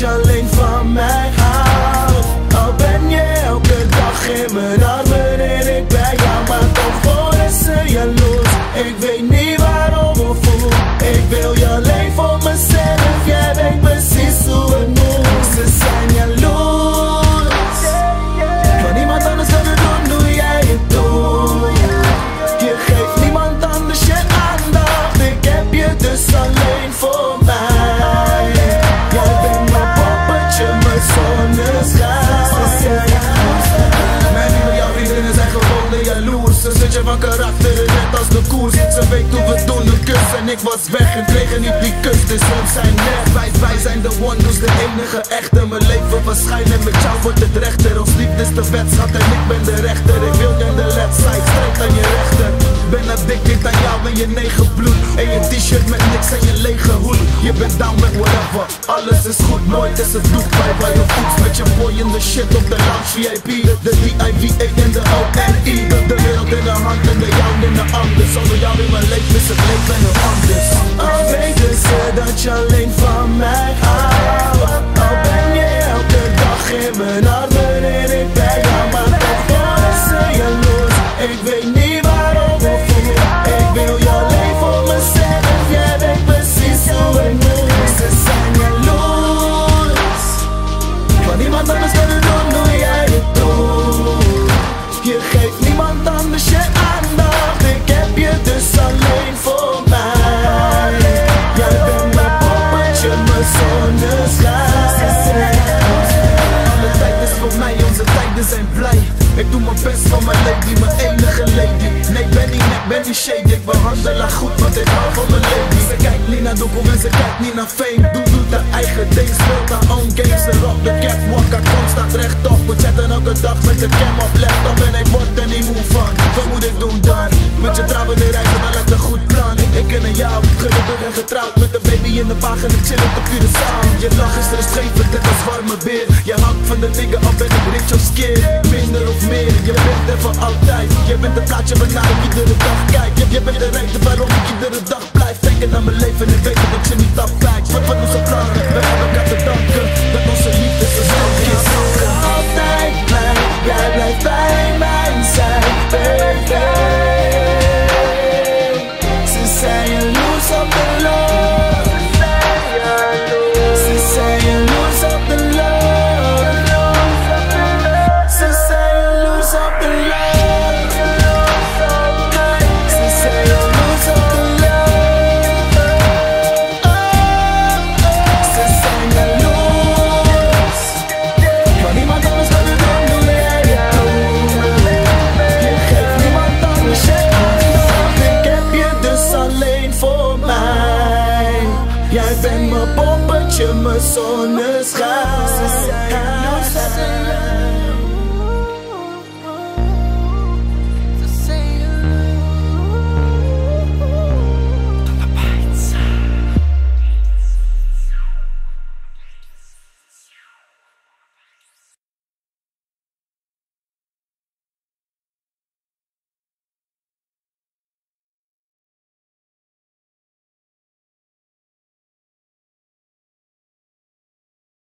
je alleen van mij houdt. Al ben je elke dag in mijn armen en ik bij jou, maar toch worden ze jaloers. Ik weet niet waarom of hoe, ik wil je alleen voor mezelf. Jij weet precies hoe het moet. Ze zijn jaloers, maar niemand anders kan het doen hoe jij het doet. Je geeft niemand anders je aandacht, ik heb je dus alleen voor mij. Jij bent mijn poppetje, mijn zonneschijn. Mijn lieve, jouw vriendinnen zijn gewoon jaloers. Ze zit je van karakter net als de koers. Ze weet hoe we doen een kus en ik was weg en kreeg niet die kus. Dus hun zijn net, wij zijn de wonders, de enige echte. Mijn leven waarschijnlijk met jou wordt het rechter. Ons liefde is de wedstrijd en ik ben de rechter. Ik wil je aan de left side, streep aan je rechter. Ben addicted aan jou en je negen bloed. En je t-shirt met niks en je lege hoed. Je bent down met whatever, alles is goed. Nooit is het doek bij je voet. Met je boy in de shit op de lounge VIP. De D-I-V-A en de O-N-I. De wereld in de hand en de jou in de ander. Zonder jou in mijn leven is het leven en anders. Al weten ze dat je alleen van mij houdt. Al ben je elke dag in mijn armen en ik bij jou, maar toch worden ze jaloers. Ik weet niet waarom of hoe, ik wil je alleen voor mezelf. Jij weet precies hoe het moet. Ze zijn jaloers, maar niemand anders kan het doen hoe jij het doet. Je geeft niemand anders je aandacht, ik heb je dus alleen voor mij. Jij bent mijn poppetje, mijn zonneschijn. Alle tijd is voor mij, onze tijden zijn blij. Ik doe mijn best voor mijn lady, mijn enige lady. Nee, ben niet shady, ik behandel haar goed, want ik hou van mijn lady. Ze kijkt niet naar documenten, ze kijkt niet naar fame. Doet haar eigen ding, speelt haar own games. Ze rock de catwalk, haar kont staat rechtop. We chatten elke dag met de cam op laptop. En ik word er niet moe van, wat moet ik doen dan? Met je trouwende reizen, maar lijkt een goed plan. Ik ken een jou, gelukkig en getrouwd. Met de baby in de wagen, ik chill op de pure sound. Je lach is rustgevend, net als warme beer. Je houdt van de nigga op en ik rich of skeer. Minder of meer, je bent er voor altijd. Je bent het plaatje waarnaar ik iedere dag kijk. Je bent de reden waarom ik iedere dag blijf denken aan mijn leven en weet dat ik je niet afkijk. Wat van onze plannen, we hebben elkaar te danken. Dat onze liefde zo sterk is. Altijd blij, jij blijft bij mij zijn, baby. Ze zijn jaloers op de love. Ze zijn jaloers op de love. Ze zijn jaloers op de love. Jij bent mijn poppetje, mijn zonneschijn. Ze zijn jaloers op de love.